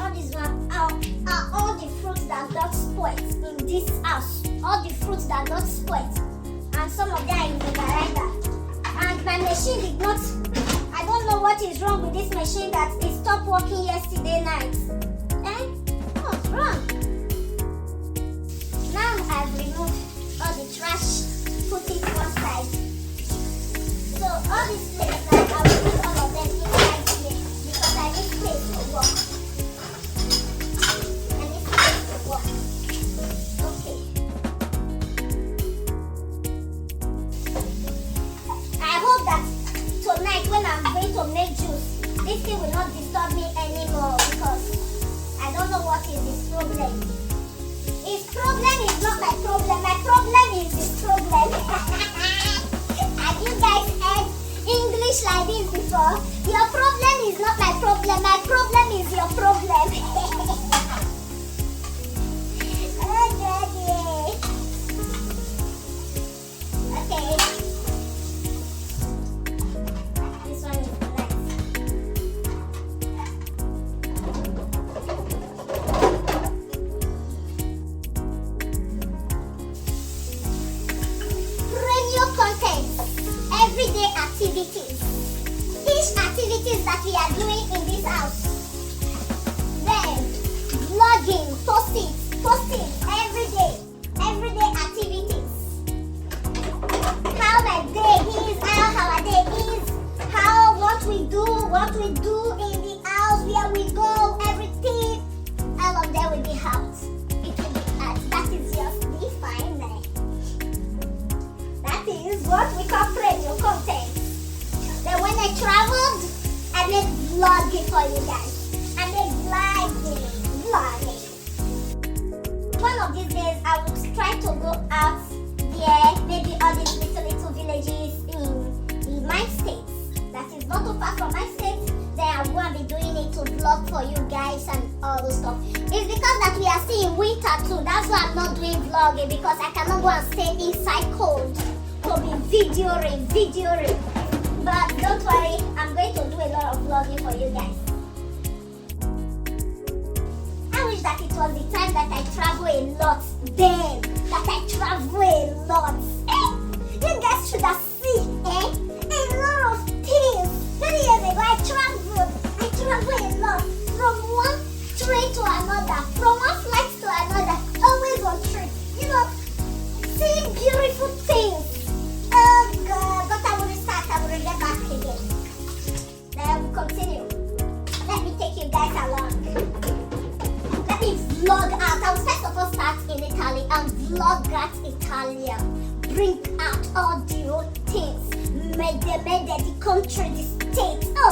All these ones are all the fruits that got spoiled in this house. All the fruits that got spoiled. And some of them are in the veranda. And my machine did not. I don't know what is wrong with this machine that it stopped working yesterday night. What's wrong? Now I've removed all the trash, put it one side. So all these plates now, I will put all of them inside here because I need space to work. I need space to work. Okay. I hope that tonight when I'm going to make juice, this thing will not disturb me anymore because I don't know what is his problem. His problem is not my problem. My problem is his problem. Have you guys heard English like this before? Your problem is not my problem. My problem is your problem. Okay. This one is nice. Radio content, everyday activities, each activities that we are doing in this house. Then vlogging, posting everyday activities. How my day is, how our day is, how what we do in the house, where we go, everything. All of them will be out. It will be out. That is just defined. That is what we call radio content. Then when I traveled, I made vlogging for you guys. I made vlogging. One of these days, I will try to go out there, maybe all these little villages in my state. That is not too far from my state. Then I will be doing it to vlog for you guys and all those stuff. It's because that we are still in winter too. That's why I'm not doing vlogging because I cannot go and stay inside cold to be videoing. But don't worry, I'm going to do a lot of vlogging for you guys. I wish that it was the time that I travel a lot then. That I travel a lot. You guys should have seen a lot of things. 3 years ago I traveled a lot. From one train to another, from one flight to another, always on trip. You know, seeing beautiful things. Oh God, but I will restart, I will get back again. Then I will continue. Let me take you guys along. Let me vlog out. I will first of all start in Italy and vlog at Italian. Bring out all the road things. Made the country, the state. Oh,